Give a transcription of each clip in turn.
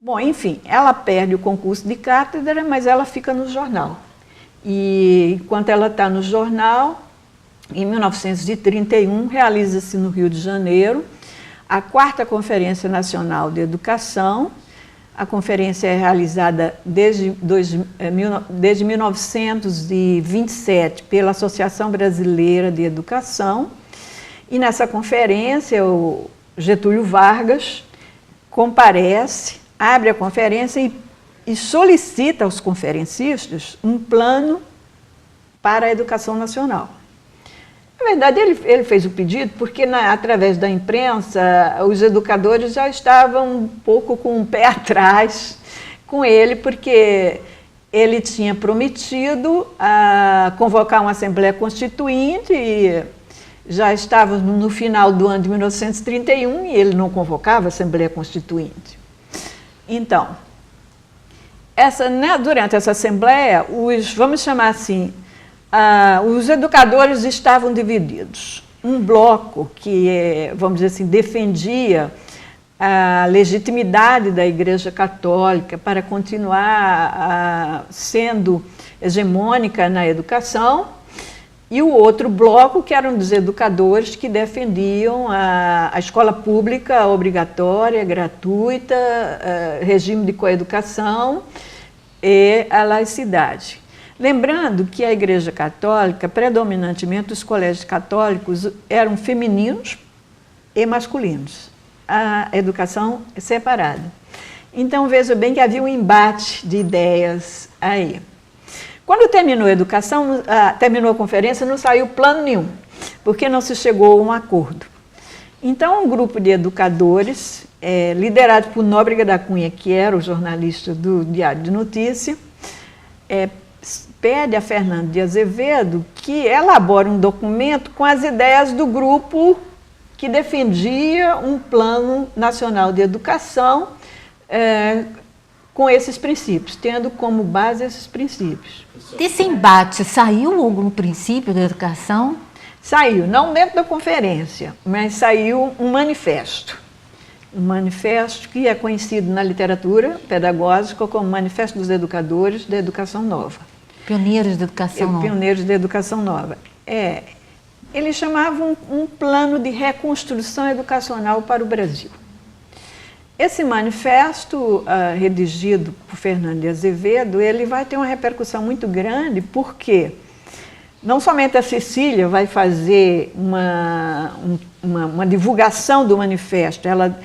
Bom, enfim, ela perde o concurso de cátedra, mas ela fica no jornal. E enquanto ela está no jornal, em 1931, realiza-se no Rio de Janeiro a 4ª Conferência Nacional de Educação. A conferência é realizada desde 1927 pela Associação Brasileira de Educação. E nessa conferência, o Getúlio Vargas comparece, abre a conferência e solicita aos conferencistas um plano para a educação nacional. Na verdade, ele fez o pedido porque, através da imprensa, os educadores já estavam um pouco com o pé atrás com ele, porque ele tinha prometido convocar uma Assembleia Constituinte e já estávamos no final do ano de 1931 e ele não convocava a Assembleia Constituinte. Então, durante essa Assembleia, vamos chamar assim, os educadores estavam divididos. Um bloco que, vamos dizer assim, defendia a legitimidade da Igreja Católica para continuar sendo hegemônica na educação, e o outro bloco, que eram dos educadores que defendiam a escola pública obrigatória, gratuita, regime de coeducação e a laicidade. Lembrando que a Igreja Católica, predominantemente os colégios católicos, eram femininos e masculinos. A educação é separada. Então, veja bem que havia um embate de ideias aí. Quando terminou a educação, terminou a conferência, não saiu plano nenhum, porque não se chegou a um acordo. Então, um grupo de educadores, liderado por Nóbrega da Cunha, que era o jornalista do Diário de Notícia, pede a Fernando de Azevedo que elabore um documento com as ideias do grupo que defendia um plano nacional de educação com esses princípios, tendo como base esses princípios. Desse embate, saiu algum princípio da educação? Saiu, não dentro da conferência, mas saiu um manifesto. Um manifesto que é conhecido na literatura pedagógica como Manifesto dos Educadores da Educação Nova. Pioneiros da Educação Nova. Pioneiros da Educação Nova. Eles chamavam um plano de reconstrução educacional para o Brasil. Esse manifesto, redigido por Fernando de Azevedo, ele vai ter uma repercussão muito grande, porque não somente a Cecília vai fazer uma divulgação do manifesto, ela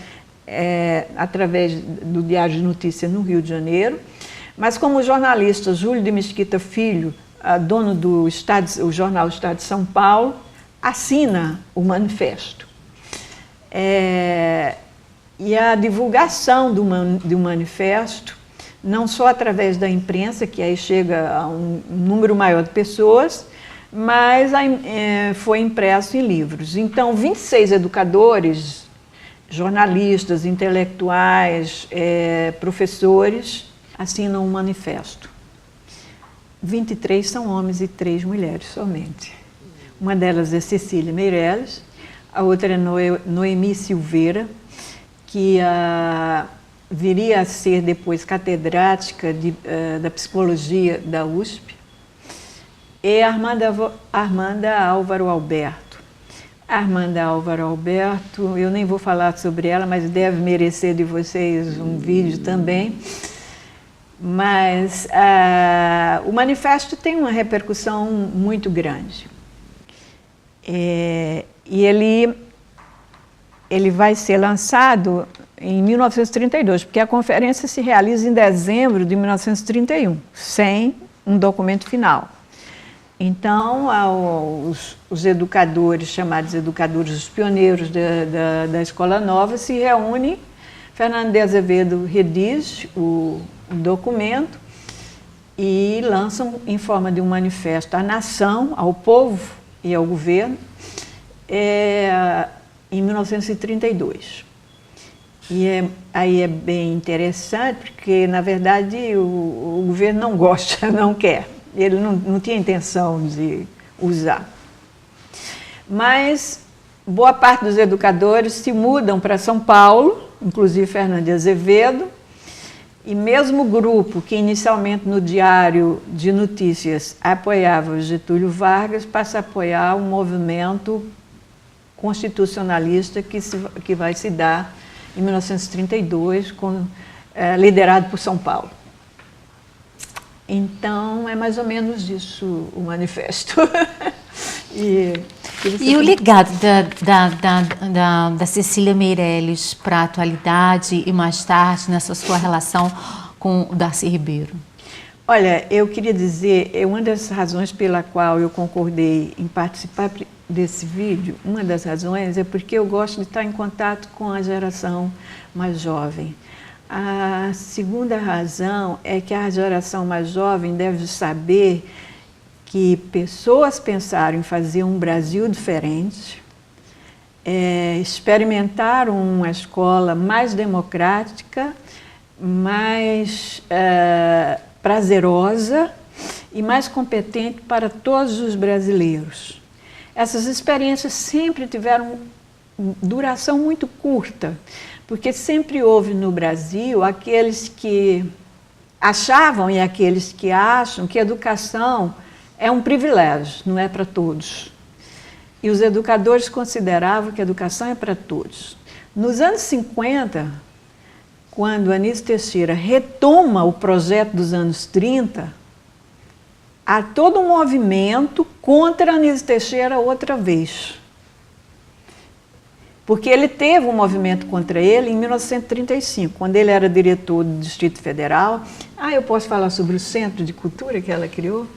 através do Diário de Notícia no Rio de Janeiro, mas como o jornalista Júlio de Mesquita Filho, dono do o jornal Estado de São Paulo, assina o manifesto. E a divulgação do manifesto, não só através da imprensa, que aí chega a um número maior de pessoas, mas foi impresso em livros. Então, 26 educadores, jornalistas, intelectuais, professores, assinam um manifesto. 23 são homens e 3 mulheres somente. Uma delas é Cecília Meirelles, a outra é Noemi Silveira, que viria a ser depois catedrática da psicologia da USP, e Armanda Álvaro Alberto. Armanda Álvaro Alberto, eu nem vou falar sobre ela, mas deve merecer de vocês um vídeo também. Mas o manifesto tem uma repercussão muito grande. E ele vai ser lançado em 1932, porque a conferência se realiza em dezembro de 1931, sem um documento final. Então, os educadores, chamados educadores, os pioneiros da Escola Nova, se reúnem. Fernando de Azevedo redige o documento e lançam em forma de um manifesto à nação, ao povo e ao governo, em 1932. E aí é bem interessante, porque, na verdade, o governo não gosta, não quer. Ele não tinha intenção de usar. Mas boa parte dos educadores se mudam para São Paulo, inclusive Fernando de Azevedo, E mesmo o grupo que inicialmente no Diário de Notícias apoiava o Getúlio Vargas passa a apoiar um movimento constitucionalista que vai se dar em 1932, liderado por São Paulo. Então, é mais ou menos isso o manifesto. E o legado da Cecília Meirelles para a atualidade e mais tarde nessa sua relação com o Darcy Ribeiro? Olha, eu queria dizer, uma das razões pela qual eu concordei em participar desse vídeo, uma das razões é porque eu gosto de estar em contato com a geração mais jovem. A segunda razão é que a geração mais jovem deve saber que pessoas pensaram em fazer um Brasil diferente, experimentaram uma escola mais democrática, mais prazerosa e mais competente para todos os brasileiros. Essas experiências sempre tiveram duração muito curta, porque sempre houve no Brasil aqueles que achavam e aqueles que acham que a educação é um privilégio, não é para todos. E os educadores consideravam que a educação é para todos. Nos anos 50, quando Anísio Teixeira retoma o projeto dos anos 30, há todo um movimento contra Anísio Teixeira outra vez. Porque ele teve um movimento contra ele em 1935, quando ele era diretor do Distrito Federal. Eu posso falar sobre o Centro de Cultura que ela criou?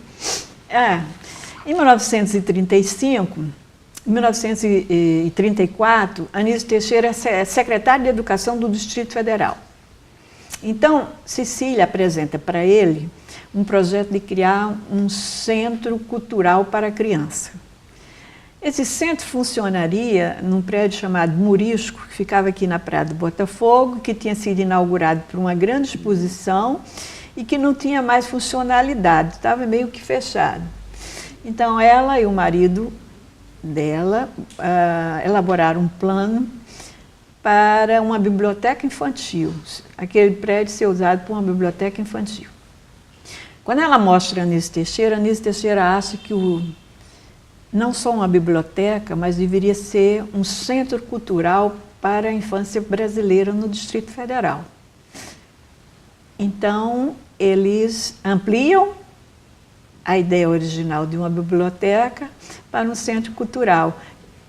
Em 1935, em 1934, Anísio Teixeira é secretário de Educação do Distrito Federal. Então, Cecília apresenta para ele um projeto de criar um centro cultural para a criança. Esse centro funcionaria num prédio chamado Murisco, que ficava aqui na Praia do Botafogo, que tinha sido inaugurado por uma grande exposição e que não tinha mais funcionalidade, estava meio que fechado. Então, ela e o marido dela elaboraram um plano para uma biblioteca infantil, aquele prédio ser usado por uma biblioteca infantil. Quando ela mostra a Anísio Teixeira acha que não só uma biblioteca, mas deveria ser um centro cultural para a infância brasileira no Distrito Federal. Então, eles ampliam a ideia original de uma biblioteca para um centro cultural,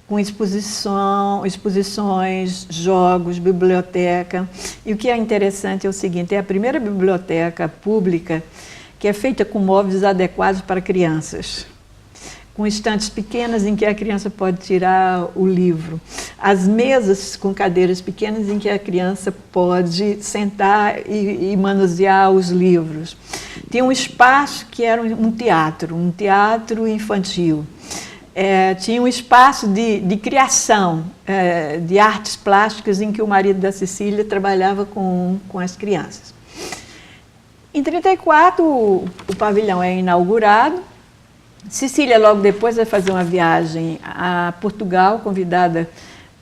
com exposições, jogos, biblioteca. E o que é interessante é o seguinte, é a primeira biblioteca pública que é feita com móveis adequados para crianças, com estantes pequenas em que a criança pode tirar o livro, as mesas com cadeiras pequenas em que a criança pode sentar e manusear os livros. Tinha um espaço que era um teatro infantil. Tinha um espaço de criação de artes plásticas em que o marido da Cecília trabalhava com as crianças. Em 1934, o pavilhão é inaugurado. Cecília, logo depois, vai fazer uma viagem a Portugal, convidada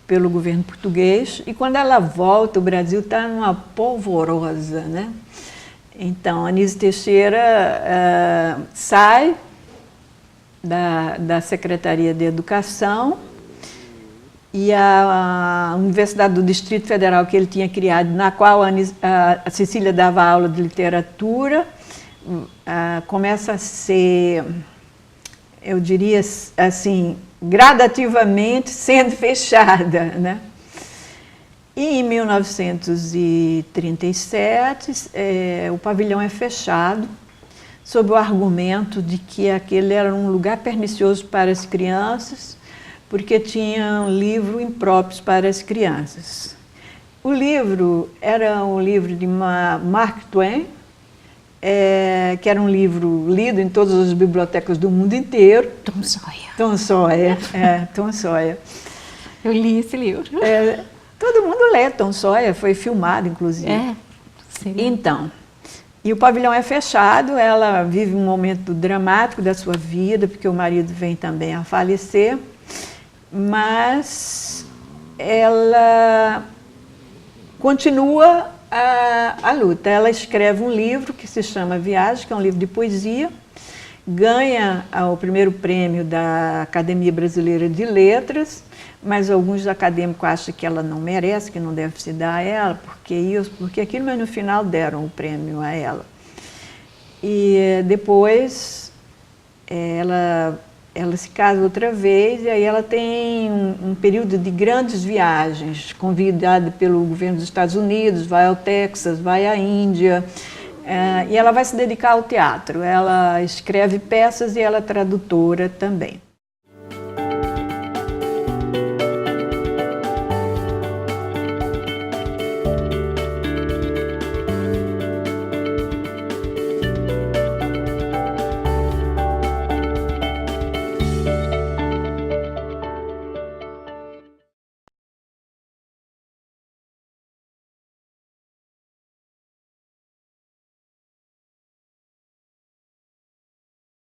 pelo governo português, e quando ela volta, o Brasil está numa polvorosa, né? Então, Anísio Teixeira sai da Secretaria de Educação e a Universidade do Distrito Federal que ele tinha criado, na qual a Cecília dava aula de literatura, começa a ser, eu diria assim, gradativamente sendo fechada, né? E em 1937, o pavilhão é fechado, sob o argumento de que aquele era um lugar pernicioso para as crianças, porque tinha um livro impróprios para as crianças. O livro era um livro de Mark Twain, que era um livro lido em todas as bibliotecas do mundo inteiro. Tom Sawyer. Tom Sawyer. Eu li esse livro. Todo mundo lê Tom Sawyer, foi filmado, inclusive. Então, e o pavilhão é fechado, ela vive um momento dramático da sua vida, porque o marido vem também a falecer, mas ela continua a luta. Ela escreve um livro que se chama Viagem, que é um livro de poesia, ganha o primeiro prêmio da Academia Brasileira de Letras, mas alguns acadêmicos acham que ela não merece, que não deve se dar a ela, porque aquilo, mas no final deram o prêmio a ela. E depois ela se casa outra vez, e aí ela tem um período de grandes viagens, convidada pelo governo dos Estados Unidos, vai ao Texas, vai à Índia, e ela vai se dedicar ao teatro. Ela escreve peças e ela é tradutora também.